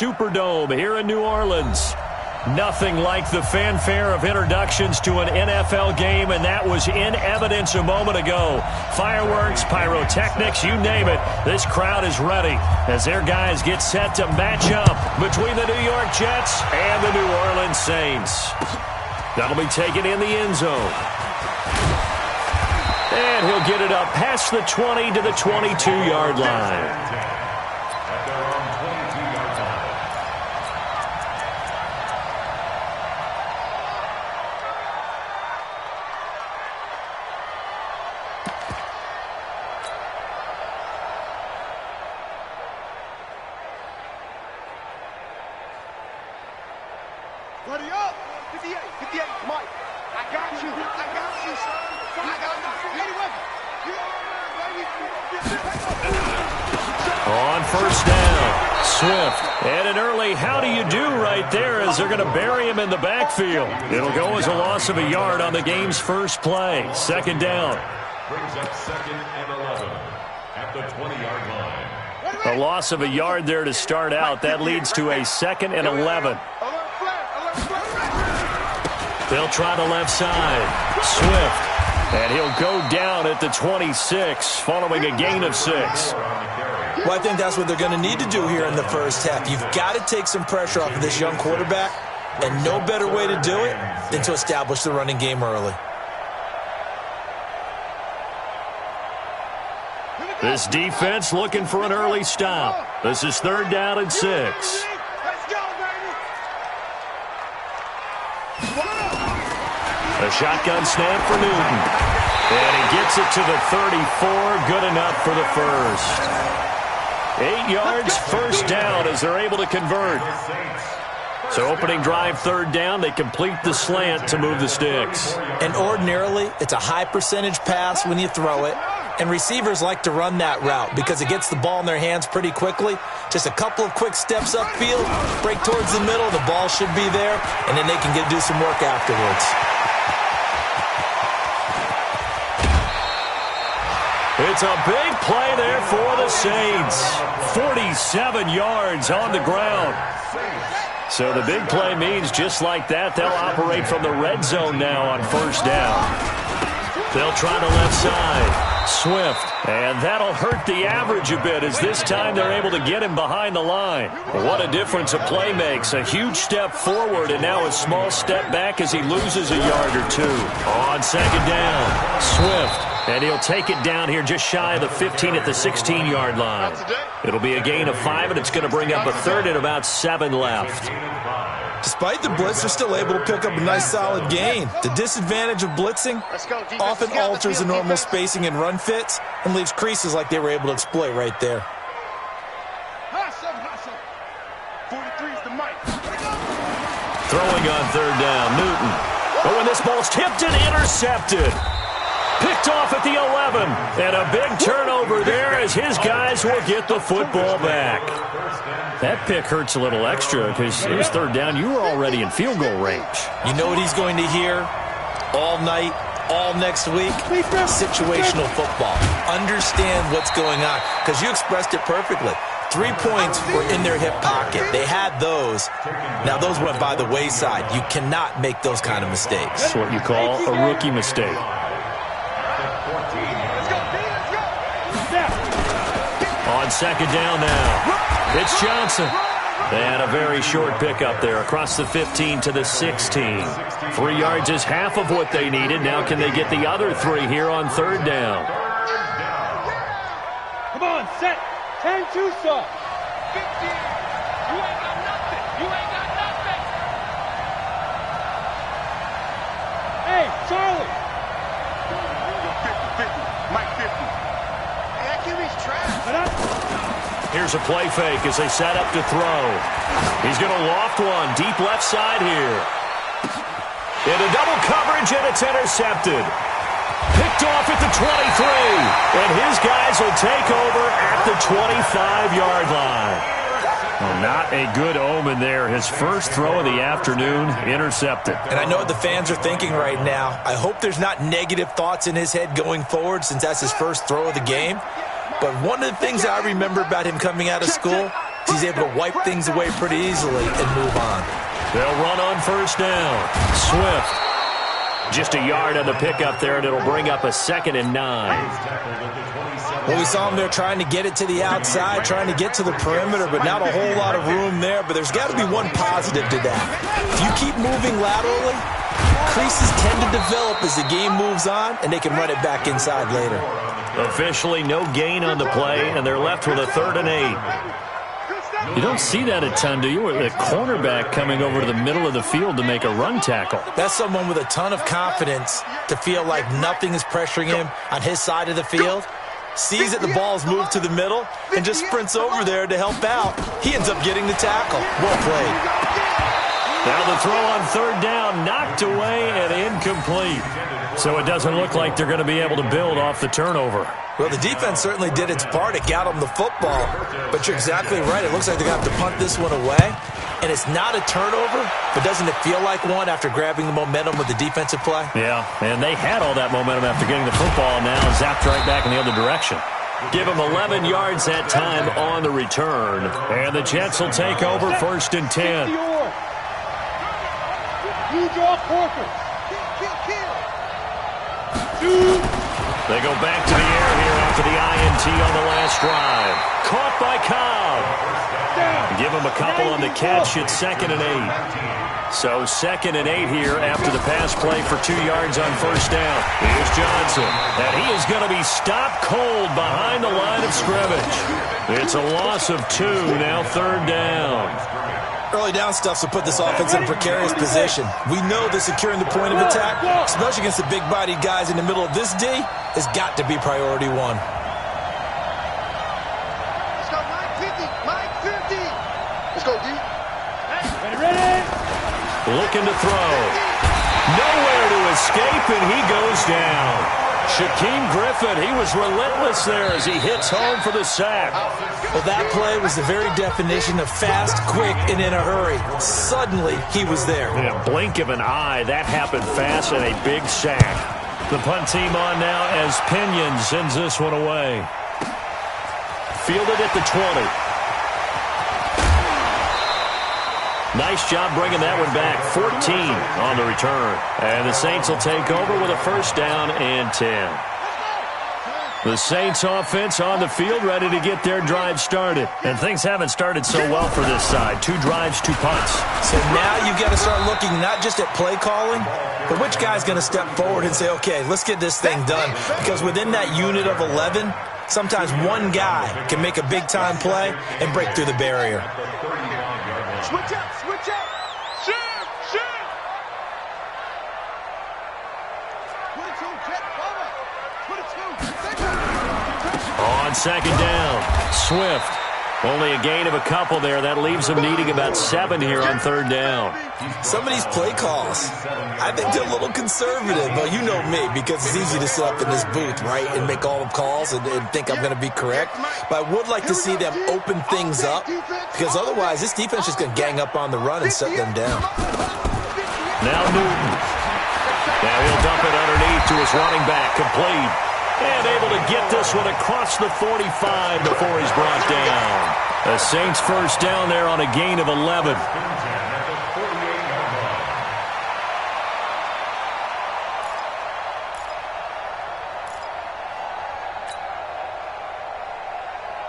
Superdome here in New Orleans. Nothing like the fanfare of introductions to an NFL game, and that was in evidence a moment ago. Fireworks, pyrotechnics, you name it. This crowd is ready as their guys get set to match up between the New York Jets and the New Orleans Saints. That'll be taken in the end zone. And he'll get it up past the 20 to the 22-yard line. Buddy up! 58, Mike. I got you, son. I got you. On first down, Swift. And an early how do you do right there as they're going to bury him in the backfield. It'll go as a loss of a yard on the game's first play. Second down. Brings up 2nd and 11 at the 20-yard line. A loss of a yard there to start out. That leads to a 2nd and 11. They'll try the left side. Swift. And he'll go down at the 26 following a gain of 6. Well, I think that's what they're going to need to do here in the first half. You've got to take some pressure off of this young quarterback, and no better way to do it than to establish the running game early. This defense looking for an early stop. This is 3rd down and 6. A shotgun snap for Newton. And he gets it to the 34. Good enough for the first. 8 yards, first down as they're able to convert. So opening drive, 3rd down, they complete the slant to move the sticks. And ordinarily, it's a high percentage pass when you throw it. And receivers like to run that route because it gets the ball in their hands pretty quickly. Just a couple of quick steps upfield, break towards the middle, the ball should be there, and then they can do some work afterwards. It's a big play there for the Saints. 47 yards on the ground. So the big play means just like that, they'll operate from the red zone now on first down. They'll try the left side. Swift. And that'll hurt the average a bit as this time they're able to get him behind the line. What a difference a play makes. A huge step forward and now a small step back as he loses a yard or two. On 2nd down, Swift. And he'll take it down here just shy of the 15 at the 16-yard line. It'll be a gain of 5, and it's going to bring up a 3rd and about 7 left. Despite the blitz, they're still able to pick up a nice solid gain. The disadvantage of blitzing often alters the normal spacing and run fits and leaves creases like they were able to exploit right there. 43 is the mic. Throwing on 3rd down, Newton. Oh, and this ball's tipped and intercepted. Picked off at the 11. And a big turnover there as his guys will get the football back. That pick hurts a little extra because it was 3rd down. You were already in field goal range. You know what he's going to hear all night, all next week? Situational football. Understand what's going on because you expressed it perfectly. 3 points were in their hip pocket. They had those. Now, those went by the wayside. You cannot make those kind of mistakes. That's what you call a rookie mistake. On 2nd down now, it's Johnson. They had a very short pickup there across the 15 to the 16. 3 yards is half of what they needed. Now can they get the other 3 here on 3rd down? Come on, set. 10 2 saw. 15. You ain't got nothing. Hey, Charlie. 50. Mike 50. Hey, that QB's trash. Here's a play fake as they set up to throw. He's going to loft one deep left side here. Into double coverage, and it's intercepted. Picked off at the 23. And his guys will take over at the 25-yard line. Well, not a good omen there. His first throw of the afternoon, intercepted. And I know what the fans are thinking right now. I hope there's not negative thoughts in his head going forward since that's his first throw of the game. But one of the things I remember about him coming out of school is he's able to wipe things away pretty easily and move on. They'll run on first down. Swift. Just a yard on the pickup there, and it'll bring up a 2nd and 9. Well, we saw him there trying to get it to the outside, trying to get to the perimeter, but not a whole lot of room there. But there's got to be one positive to that. If you keep moving laterally, creases tend to develop as the game moves on, and they can run it back inside later. Officially no gain on the play, and they're left with a 3rd and 8. You don't see that a ton, do you? With a cornerback coming over to the middle of the field to make a run tackle. That's someone with a ton of confidence to feel like nothing is pressuring him on his side of the field. Sees that the ball's moved to the middle and just sprints over there to help out. He ends up getting the tackle. Well played. Now the throw on 3rd down, knocked away and incomplete. So it doesn't look like they're going to be able to build off the turnover. Well, the defense certainly did its part. It got them the football. But you're exactly right. It looks like they're going to have to punt this one away. And it's not a turnover, but doesn't it feel like one after grabbing the momentum with the defensive play? Yeah, and they had all that momentum after getting the football, and now zapped right back in the other direction. Give them 11 yards that time on the return. And the Jets will take over 1st and 10. You draw quarters. They go back to the air here after the INT on the last drive. Caught by Cobb. Give him a couple on the catch. It's 2nd and 8. So 2nd and 8 here after the pass play for 2 yards on first down. Here's Johnson. And he is going to be stopped cold behind the line of scrimmage. It's a loss of 2, now 3rd down. Early down stuff will put this offense in a precarious position. We know that securing the point of attack, especially against the big-bodied guys in the middle of this D, has got to be priority 1. Let's go, Mike 50. Mike 50. Let's go, D. Ready. Looking to throw. Nowhere to escape, and he goes down. Shaquem Griffin, he was relentless there as he hits home for the sack. Well, that play was the very definition of fast, quick, and in a hurry. Suddenly, he was there. In a blink of an eye, that happened fast and a big sack. The punt team on now as Pinion sends this one away. Fielded at the 20. Nice job bringing that one back. 14 on the return. And the Saints will take over with a 1st down and 10. The Saints offense on the field ready to get their drive started. And things haven't started so well for this side. 2 drives, 2 punts. So now you've got to start looking not just at play calling, but which guy's going to step forward and say, okay, let's get this thing done. Because within that unit of 11, sometimes one guy can make a big-time play and break through the barrier. Switch up. Shift. 22, jet forward. 22. On 2nd down, Swift. Only a gain of a couple there. That leaves them needing about 7 here on 3rd down. Some of these play calls, I think they're a little conservative. But you know me, because it's easy to sit up in this booth, right, and make all the calls and think I'm going to be correct. But I would like to see them open things up, because otherwise this defense is going to gang up on the run and shut them down. Now Newton. Now he'll dump it underneath to his running back, complete. And able to get this one across the 45 before he's brought down. The Saints 1st down there on a gain of 11.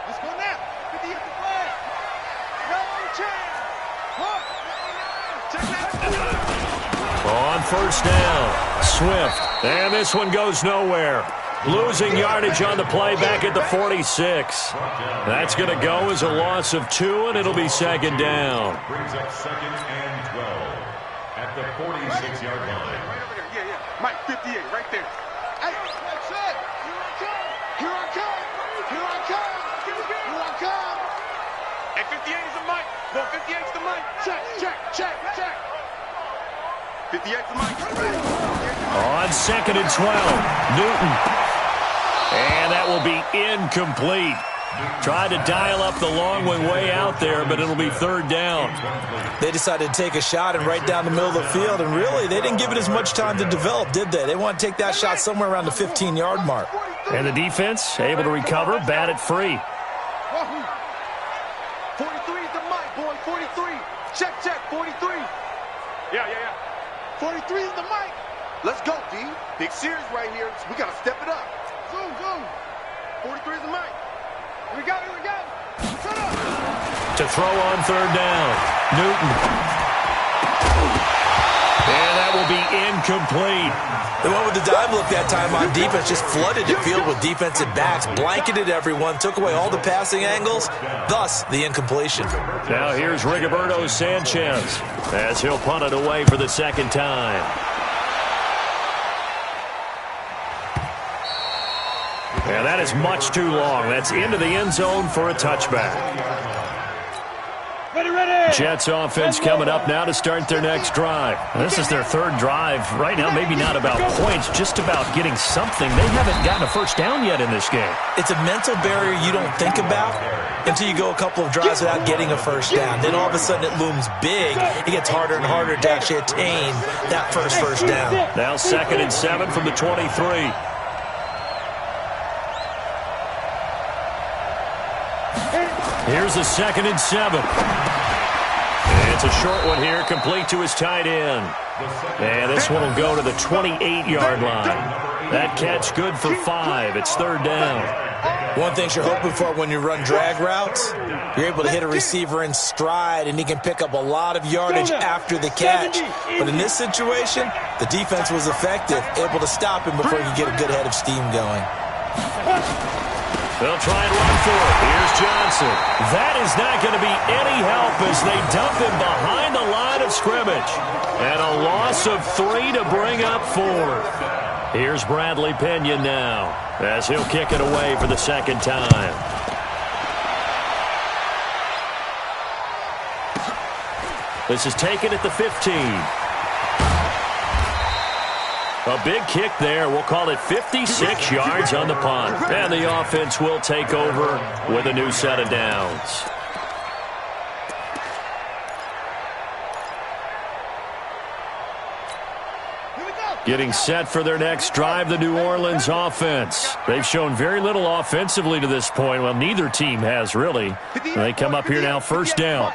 Let's go now. 50 at the flag. No chance. On 1st down, Swift. And this one goes nowhere. Losing yardage on the play back at the 46. That's going to go as a loss of 2, and it'll be 2nd down. Brings up 2nd and 12 at the 46-yard line. Right over there. Yeah. Mike 58, right there. Hey, that's it. Here I come. Hey, 58 is the Mike. No, 58 is the Mike. Check. 58 is the Mike. On 2nd and 12, Newton. And that will be incomplete. Tried to dial up the long one way out there, but it'll be 3rd down. They decided to take a shot and right down the middle of the field, and really, they didn't give it as much time to develop, did they? They want to take that shot somewhere around the 15-yard mark. And the defense able to recover, bat it free. 43 is the mic, boy. 43. Check, 43. Yeah. 43 is the mic. Let's go, D. Big series right here. We got to step it up. Zoom. 43 is the mic. Here we go. Shut up. To throw on third down. Newton. And that will be incomplete. They went with the dime look that time on defense, just flooded the field with defensive backs, blanketed everyone, took away all the passing angles, thus the incompletion. Now here's Rigoberto Sanchez as he'll punt it away for the second time. And that is much too long. That's into the end zone for a touchback. Jets offense coming up now to start their next drive. This is their third drive. Right now, maybe not about points, just about getting something. They haven't gotten a first down yet in this game. It's a mental barrier you don't think about until you go a couple of drives without getting a first down. Then all of a sudden it looms big. It gets harder and harder to actually attain that first down. Now 2nd and 7 from the 23. Here's a 2nd and 7. It's a short one here, complete to his tight end. And this one will go to the 28-yard line. That catch good for 5. It's third down. One thing you're hoping for when you run drag routes, you're able to hit a receiver in stride, and he can pick up a lot of yardage after the catch. But in this situation, the defense was effective, able to stop him before he could get a good head of steam going. They'll try and run for it. Here's Johnson. That is not going to be any help as they dump him behind the line of scrimmage. And a loss of 3 to bring up 4. Here's Bradley Pena now as he'll kick it away for the second time. This is taken at the 15. A big kick there. We'll call it 56 yards on the punt. And the offense will take over with a new set of downs. Getting set for their next drive, the New Orleans offense. They've shown very little offensively to this point. Well, neither team has, really. They come up here now, first down.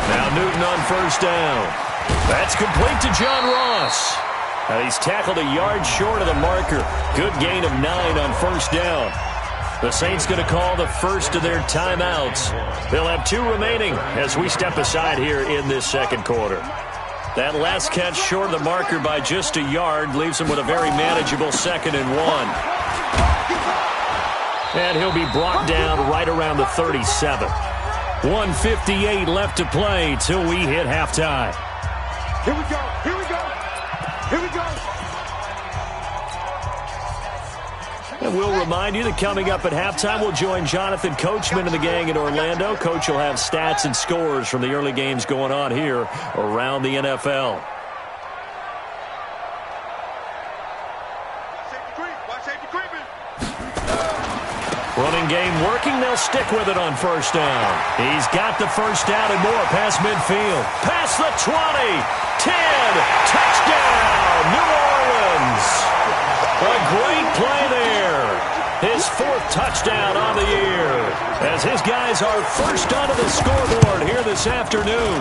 Now Newton on first down. That's complete to John Ross. He's tackled a yard short of the marker. Good gain of 9 on first down. The Saints going to call the first of their timeouts. They'll have 2 remaining as we step aside here in this second quarter. That last catch short of the marker by just a yard leaves him with a very manageable 2nd and 1. And he'll be brought down right around the 37. 1:58 left to play till we hit halftime. Here we go. And we'll remind you that coming up at halftime, we'll join Jonathan Coachman and the gang in Orlando. Coach will have stats and scores from the early games going on here around the NFL. Running game working. They'll stick with it on first down. He's got the first down and more past midfield. Past the 20. 10. Touchdown, New Orleans. A great play there. His 4th touchdown on the year as his guys are first onto the scoreboard here this afternoon.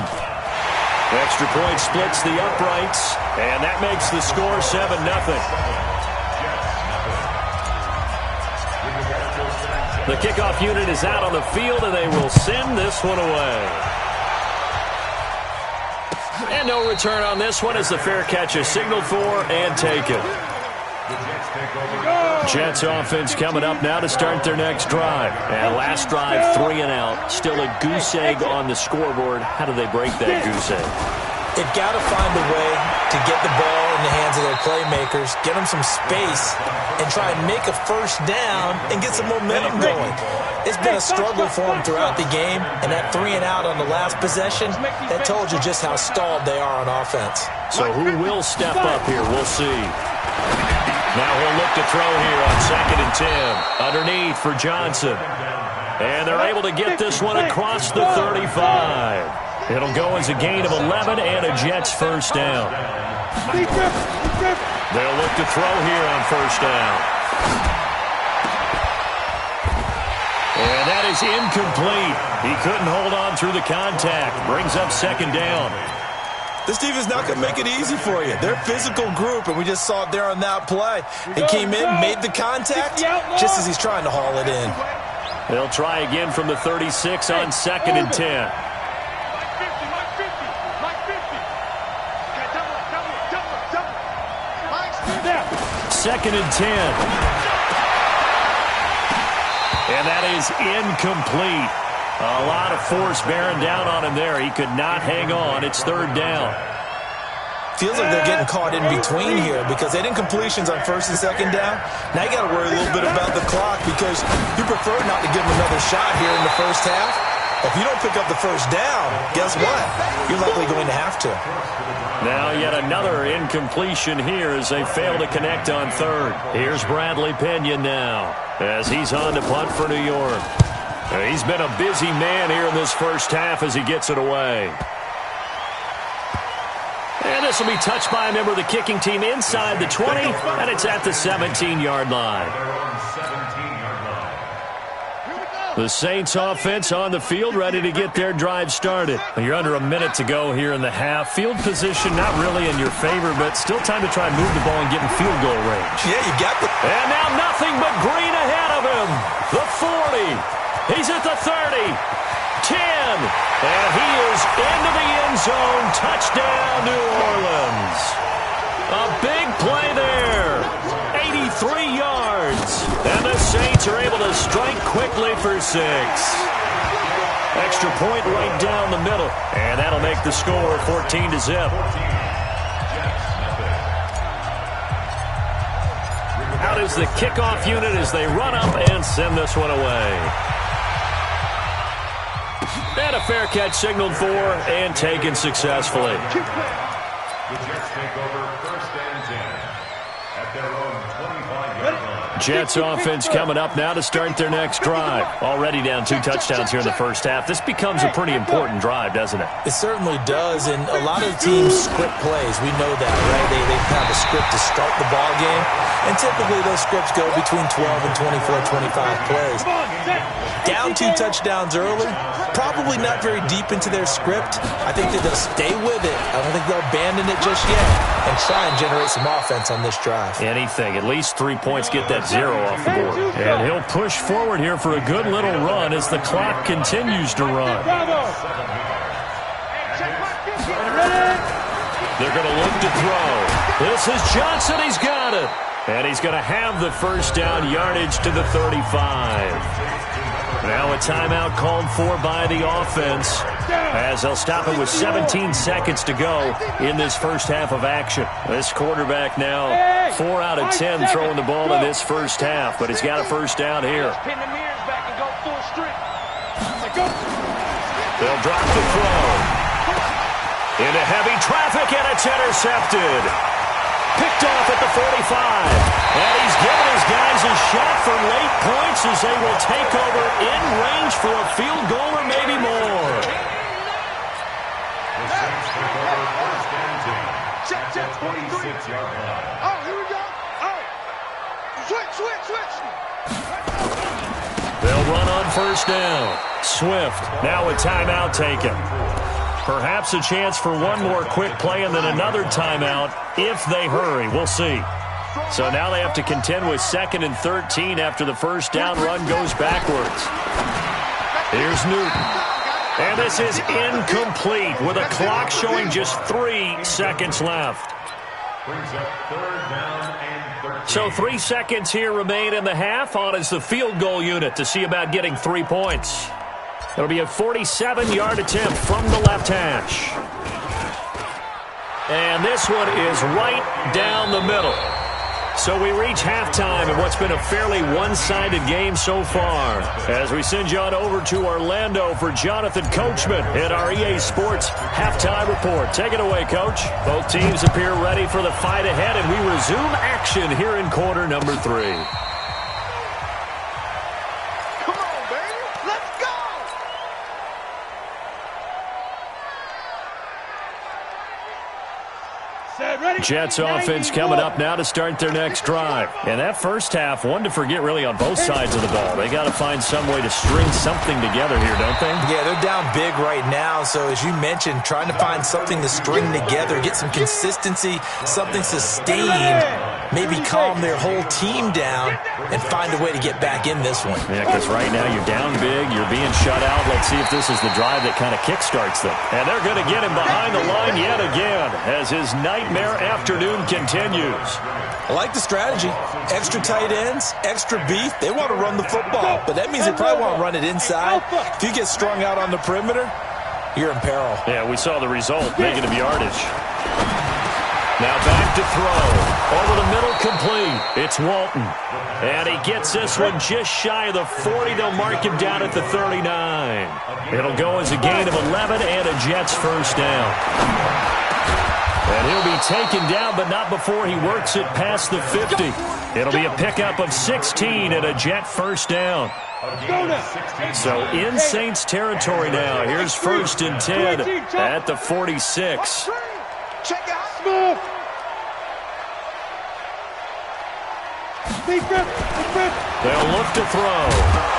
Extra point splits the uprights, and that makes the score 7-0. The kickoff unit is out on the field, and they will send this one away. And no return on this one as the fair catch is signaled for and taken. Jets offense coming up now to start their next drive. And last drive, 3 and out. Still a goose egg on the scoreboard. How do they break that goose egg? They've got to find a way to get the ball in the hands of their playmakers, get them some space, and try and make a first down and get some momentum going. It's been a struggle for them throughout the game, and that 3 and out on the last possession, that told you just how stalled they are on offense. So who will step up here? We'll see. Now he'll look to throw here on 2nd and 10. Underneath for Johnson. And they're able to get this one across the 35. It'll go as a gain of 11 and a Jets first down. They'll look to throw here on first down. And that is is incomplete. He couldn't hold on through the contact. Brings up second down. This defense not going to make it easy for you. They're a physical group, and we just saw it there on that play. He came in, made the contact, just as he's trying to haul it in. They'll try again from the 36 on 2nd and 10. Second and 10. And that is incomplete. A lot of force bearing down on him there. He could not hang on. It's 3rd down. Feels like they're getting caught in between here because they didn't completions on 1st and 2nd down. Now you got to worry a little bit about the clock because you prefer not to give them another shot here in the first half. If you don't pick up the first down, guess what? You're likely going to have to. Now yet another incompletion here as they fail to connect on 3rd. Here's Bradley Pinion now as he's on to punt for New York. He's been a busy man here in this first half as he gets it away. And this will be touched by a member of the kicking team inside the 20, and it's at the 17-yard line. The Saints offense on the field, ready to get their drive started. You're under a minute to go here in the half. Field position not really in your favor, but still time to try and move the ball and get in field goal range. Yeah, you got the... And now nothing but green ahead of him. The 40. He's at the 30, 10, and he is into the end zone. Touchdown, New Orleans. A big play there, 83 yards, and the Saints are able to strike quickly for 6. Extra point right down the middle, and that'll make the score 14-0. Out is the kickoff unit as they run up and send this one away. And a fair catch signaled for and taken successfully. The Jets take over 1st and 10 at their own 25-yard line. Jets offense coming up now to start their next drive. Already down 2 touchdowns here in the first half. This becomes a pretty important drive, doesn't it? It certainly does, and a lot of teams script plays. We know that, right? They have a script to start the ball game, and typically those scripts go between 12 and 24, 25 plays. Down 2 touchdowns early, probably not very deep into their script. I think that they'll stay with it. I don't think they'll abandon it just yet and try and generate some offense on this drive. Anything. At least 3 points, get that 0 off the board. And he'll push forward here for a good little run as the clock continues to run. They're going to look to throw. This is Johnson. He's got it. And he's going to have the first down yardage to the 35. Now a timeout called for by the offense as they'll stop it with 17 seconds to go in this first half of action. This quarterback now 4 out of 10 throwing the ball in this first half, but he's got a first down here. They'll drop the throw. Into heavy traffic, and it's intercepted. Picked off at the 45. And he's given his guys a shot for late points as they will take over in range for a field goal or maybe more. The Saints take over 1st and 10 at the 26-yard line. Oh, here we go. Oh. Switch. They'll run on first down. Swift, now a timeout taken. Perhaps a chance for one more quick play and then another timeout if they hurry. We'll see. So now they have to contend with 2nd and 13 after the first down run goes backwards. Here's Newton. And this is incomplete with a clock showing just 3 seconds left. Brings up 3rd down and 13. So 3 seconds here remain in the half. On is the field goal unit to see about getting 3 points. It'll be a 47-yard attempt from the left hash. And this one is right down the middle. So we reach halftime in what's been a fairly one-sided game so far. As we send you on over to Orlando for Jonathan Coachman at our EA Sports Halftime Report. Take it away, Coach. Both teams appear ready for the fight ahead, and we resume action here in quarter number 3. Set, ready? Jets offense coming up now to start their next drive. And that first half, one to forget really on both sides of the ball. They got to find some way to string something together here, don't they? Yeah, they're down big right now. So as you mentioned, trying to find something to string together, get some consistency, something sustained, maybe calm their whole team down and find a way to get back in this one. Yeah, because right now you're down big, you're being shut out. Let's see if this is the drive that kind of kickstarts them. And they're going to get him behind the line yet again as his nightmare afternoon continues. I like the strategy. Extra tight ends, extra beef. They want to run the football, but that means they probably want to run it inside. If you get strung out on the perimeter, you're in peril. Yeah, we saw the result, negative yardage. Now back to throw. Over the middle, complete. It's Walton. And he gets this one just shy of the 40. They'll mark him down at the 39. It'll go as a gain of 11 and a Jets first down. And he'll be taken down, but not before he works it past the 50. It'll be a pickup of 16 and a Jet first down. So in Saints territory now. Here's 1st and 10 at the 46. Check out Smith. They'll look to throw.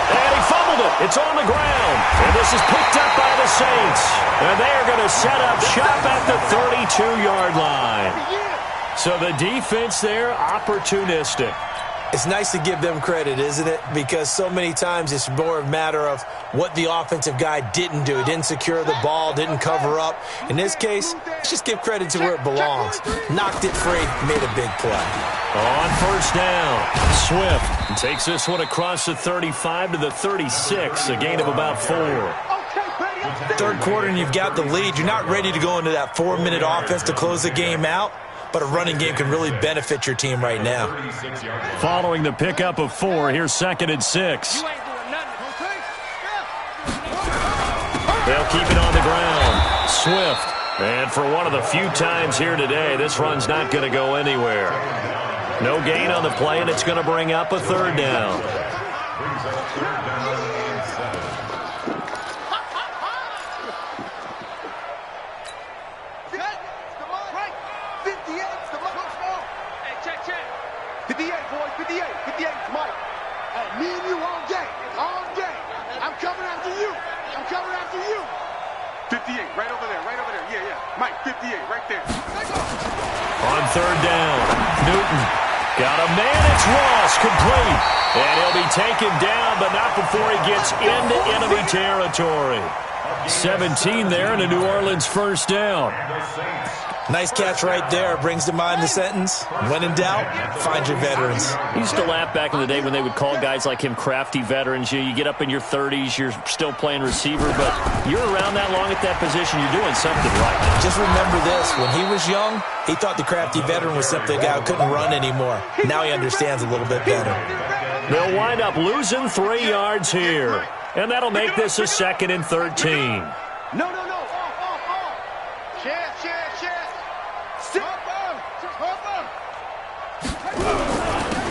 And he fumbled it. It's on the ground. And this is picked up by the Saints. And they are going to set up shop at the 32-yard line. So the defense there, opportunistic. It's nice to give them credit, isn't it? Because so many times it's more a matter of what the offensive guy didn't do. He didn't secure the ball, didn't cover up. In this case, let's just give credit to where it belongs. Knocked it free, made a big play. On first down, Swift takes this one across the 35 to the 36, a gain of about 4. Third quarter and you've got the lead. You're not ready to go into that 4-minute offense to close the game out. But a running game can really benefit your team right now. Following the pickup of 4, here's 2nd and 6. They'll keep it on the ground. Swift. And for one of the few times here today, this run's not going to go anywhere. No gain on the play, and it's going to bring up a 3rd down. Me and you all day. All day. I'm coming after you. I'm coming after you. 58, right over there. Right over there. Yeah, yeah. Mike, 58, right there. On 3rd down, Newton. Got a man. It's Ross, complete. And he'll be taken down, but not before he gets into enemy territory. 17 there and a New Orleans first down. Nice catch right there. Brings to mind the sentence, when in doubt, find your veterans. He used to laugh back in the day when they would call guys like him crafty veterans. You get up in your 30s, you're still playing receiver, but you're around that long at that position, you're doing something right. Just remember this. When he was young, he thought the crafty veteran was simply a guy who couldn't run anymore. Now he understands a little bit better. They'll wind up losing 3 yards here, and that'll make this a 2nd and 13. No.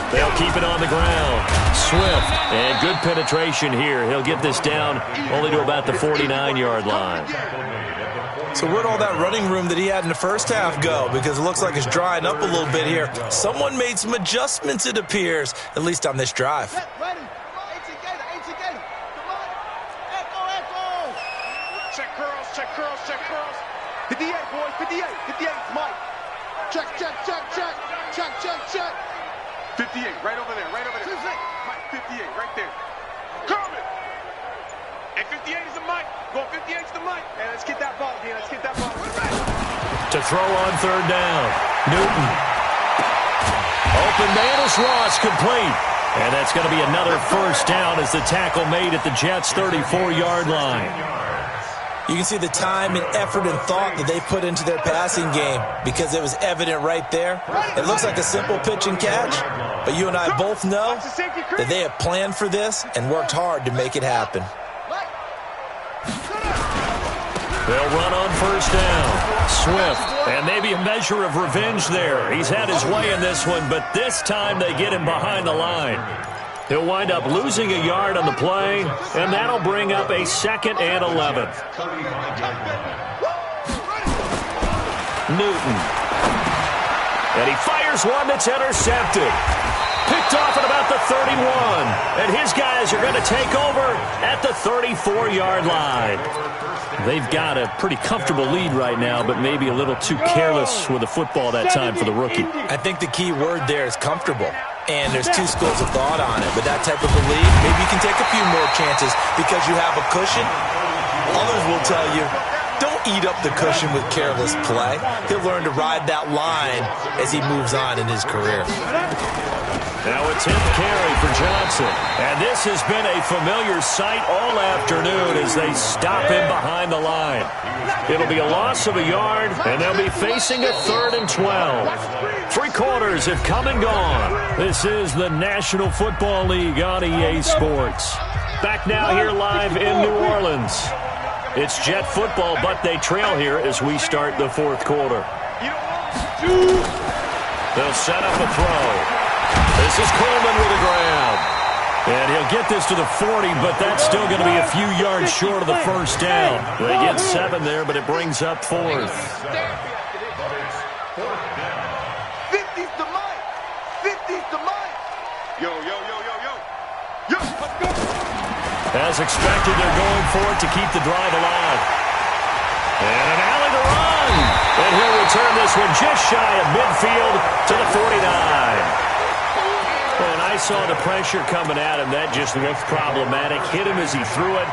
They'll keep it on the ground. Swift, and good penetration here. He'll get this down only to about the 49-yard line. So where'd all that running room that he had in the first half go? Because it looks like it's drying up a little bit here. Someone made some adjustments, it appears, at least on this drive. Check curls. 58, boys, 58, Mike. Check. 58, right over there. Mike, 58, right there. Kermit! And 58 is the Mike. Going 58 is the Mike. And let's get that ball again. To throw on 3rd down, Newton. Open man is Ross, complete. And that's going to be another first down as the tackle made at the Jets' 34-yard line. You can see the time and effort and thought that they put into their passing game because it was evident right there. It looks like a simple pitch and catch, but you and I both know that they have planned for this and worked hard to make it happen. They'll run on first down. Swift, and maybe a measure of revenge there. He's had his way in this one, but this time they get him behind the line. He'll wind up losing a yard on the play, and that'll bring up a 2nd and 11. Newton. And he fires one that's intercepted. Picked off at about the 31. And his guys are going to take over at the 34-yard line. They've got a pretty comfortable lead right now, but maybe a little too careless with the football that time for the rookie. I think the key word there is comfortable. And there's two schools of thought on it. But that type of a lead, maybe you can take a few more chances because you have a cushion. Others will tell you, don't eat up the cushion with careless play. He'll learn to ride that line as he moves on in his career. Now a 10th carry for Johnson. And this has been a familiar sight all afternoon as they stop him behind the line. It'll be a loss of a yard, and they'll be facing a 3rd and 12. 3 quarters have come and gone. This is the National Football League on EA Sports. Back now here live in New Orleans. It's Jet football, but they trail here as we start the 4th quarter. They'll set up a throw. This is Coleman with the ground. And he'll get this to the 40, but that's still going to be a few yards short of the first down. They get 7 there, but it brings up 4th. 50's the mic. 50's the mic. Yo. Let's go. As expected, they're going for it to keep the drive alive. And an alley to run. And he'll return this one just shy of midfield to the 49. And I saw the pressure coming at him. That just looked problematic. Hit him as he threw it,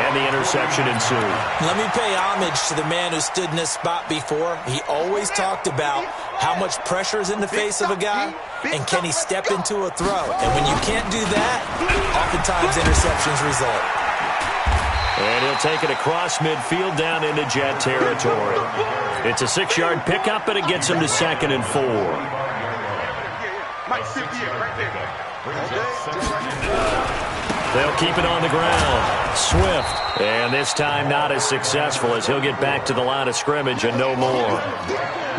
and the interception ensued. Let me pay homage to the man who stood in this spot before. He always talked about how much pressure is in the face of a guy, and can he step into a throw. And when you can't do that, oftentimes interceptions result. And he'll take it across midfield down into Jet territory. It's a 6-yard pickup, and it gets him to 2nd and 4. They'll keep it on the ground. Swift. And this time not as successful as he'll get back to the line of scrimmage and no more.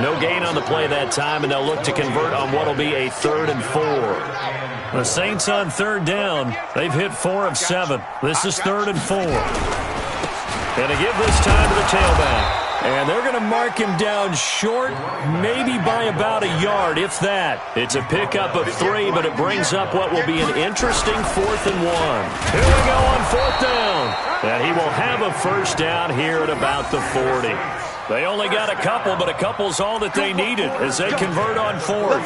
No gain on the play that time, and they'll look to convert on what will be a 3rd and 4. The Saints on 3rd down. They've hit 4 of 7. This is 3rd and 4. And they give this time to the tailback. And they're going to mark him down short, maybe by about a yard, if that. It's a pickup of 3, but it brings up what will be an interesting 4th and 1. Here we go on 4th down. And he will have a first down here at about the 40. They only got a couple, but a couple's all that they needed as they convert on 4th.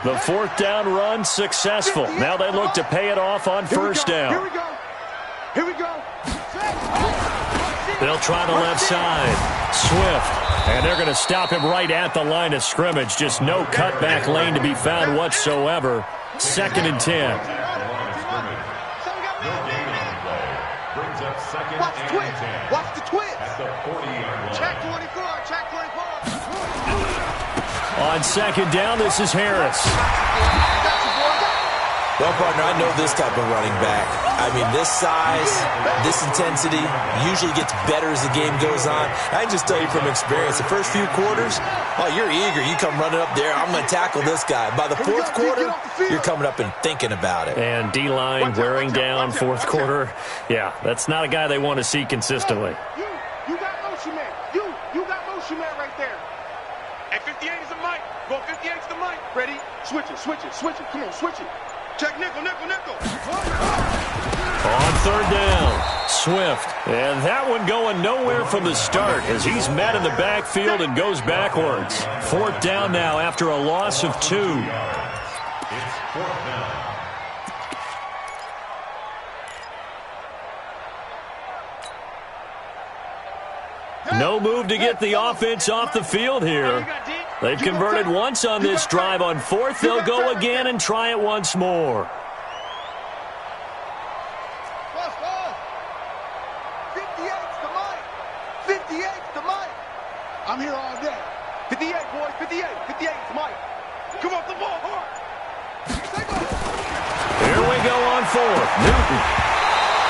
The 4th down run successful. Now they look to pay it off on 1st down. Here we go. They'll try the left side. Swift. And they're going to stop him right at the line of scrimmage. Just no cutback lane to be found whatsoever. 2nd and 10. Watch the twist. Watch the twist. Check 24. Check 24. On 2nd down, this is Harris. Well, partner, I know this type of running back. I mean, this size, this intensity usually gets better as the game goes on. I can just tell you from experience, the first few quarters, oh, you're eager. You come running up there, I'm going to tackle this guy. By the 4th quarter, you're coming up and thinking about it. And D-line wearing down 4th quarter. Yeah, that's not a guy they want to see consistently. You got motion man. You got motion man right there. And 58 is the mic. Go 58 is the mic. Ready? Switch it. Come on, switch it. Check nickel. On 3rd down, Swift. And that one going nowhere from the start as he's met in the backfield and goes backwards. 4th down now after a loss of 2. It's 4th down. No move to get the offense off the field here. They've converted once on this drive. On 4th, they'll go again and try it once more. 58's the mic. 58's the mic. I'm here all day. 58, boys. 58's the mic. Come off the ball hard. Here we go on 4th. Newton.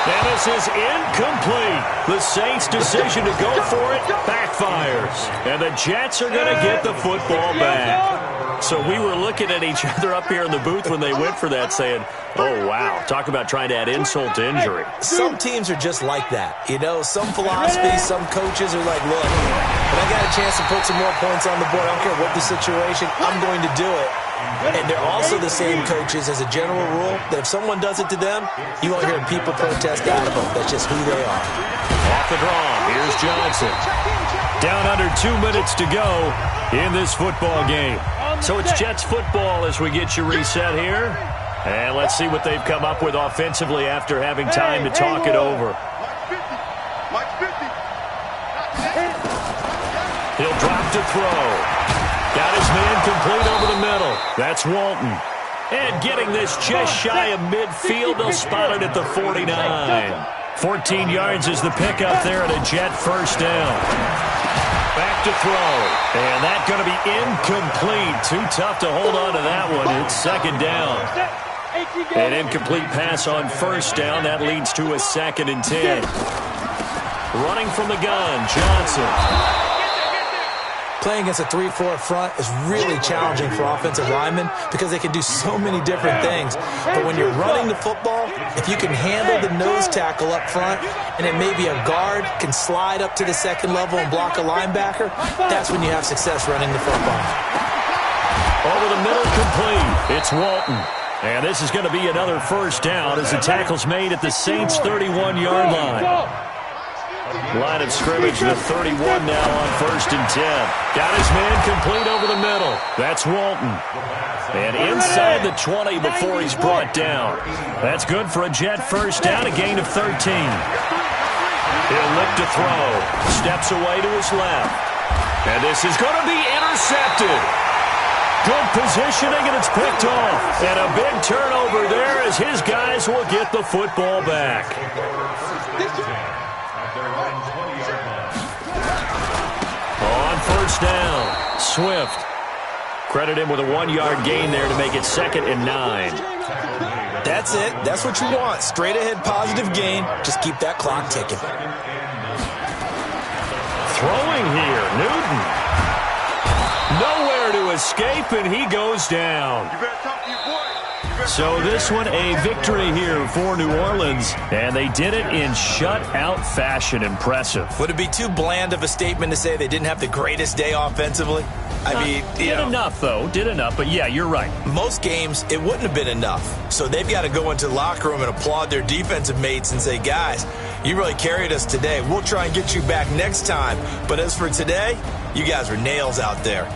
And this is incomplete. The Saints' decision to go for it backfires. And the Jets are going to get the football back. So we were looking at each other up here in the booth when they went for that saying, oh, wow, talk about trying to add insult to injury. Some teams are just like that. You know, some philosophies, some coaches are like, look, and I got a chance to put some more points on the board, I don't care what the situation, I'm going to do it. And they're also the same coaches as a general rule that if someone does it to them, you won't hear people protest out of them. That's just who they are. Off the draw, here's Johnson. Down under 2 minutes to go in this football game. So it's Jets football as we get you reset here. And let's see what they've come up with offensively after having time to talk it over. He'll drop to throw. Got his man complete over the middle. That's Walton. And getting this just shy of midfield, they'll spot it at the 49. 14 yards is the pickup there at a Jet first down. Back to throw. And that's going to be incomplete. Too tough to hold on to that one. It's second down. An incomplete pass on first down. That leads to a 2nd and 10. Running from the gun, Johnson. Playing against a 3-4 front is really challenging for offensive linemen because they can do so many different things. But when you're running the football, if you can handle the nose tackle up front and then maybe a guard can slide up to the second level and block a linebacker, that's when you have success running the football. Over the middle, complete. It's Walton. And this is going to be another first down as the tackle's made at the Saints' 31-yard line. Line of scrimmage, the 31 now on 1st and 10. Got his man complete over the middle. That's Walton. And inside the 20 before he's brought down. That's good for a Jet first down, a gain of 13. He'll look to throw. Steps away to his left. And this is going to be intercepted. Good positioning, and it's picked off. And a big turnover there as his guys will get the football back. On first down, Swift. Credit him with a 1-yard gain there to make it 2nd and 9. That's it. That's what you want. Straight ahead positive gain. Just keep that clock ticking. Throwing here, Newton. Nowhere to escape, and he goes down. You better talk to your boy. So this one, a victory here for New Orleans, and they did it in shutout fashion. Impressive. Would it be too bland of a statement to say they didn't have the greatest day offensively? I mean, did enough, though. Did enough, but yeah, you're right. Most games, it wouldn't have been enough. So they've got to go into the locker room and applaud their defensive mates and say, guys, you really carried us today. We'll try and get you back next time. But as for today, you guys are nails out there.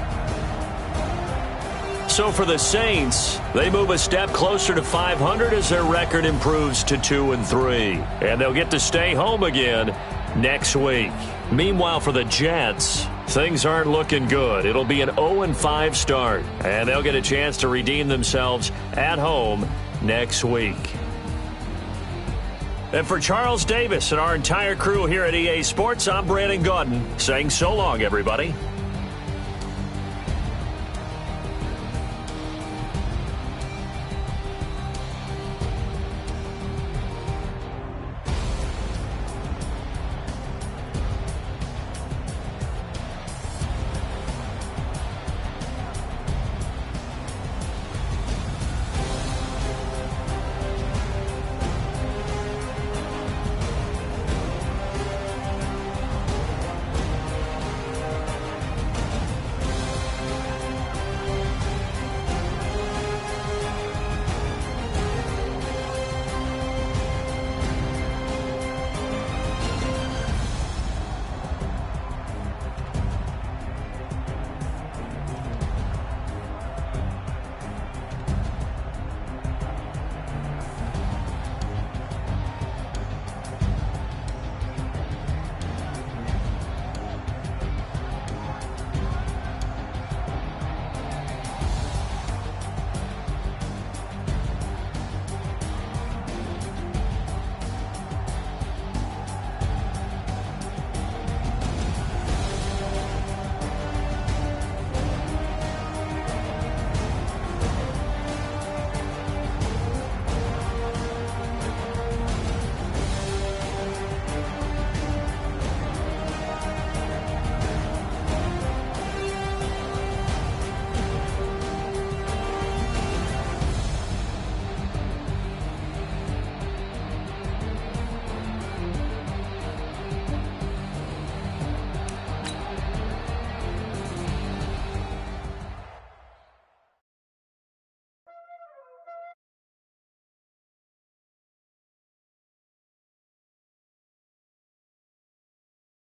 So for the Saints, they move a step closer to 500 as their record improves to 2-3. And they'll get to stay home again next week. Meanwhile, for the Jets, things aren't looking good. It'll be an 0-5 start, and they'll get a chance to redeem themselves at home next week. And for Charles Davis and our entire crew here at EA Sports, I'm Brandon Gaudin saying so long, everybody.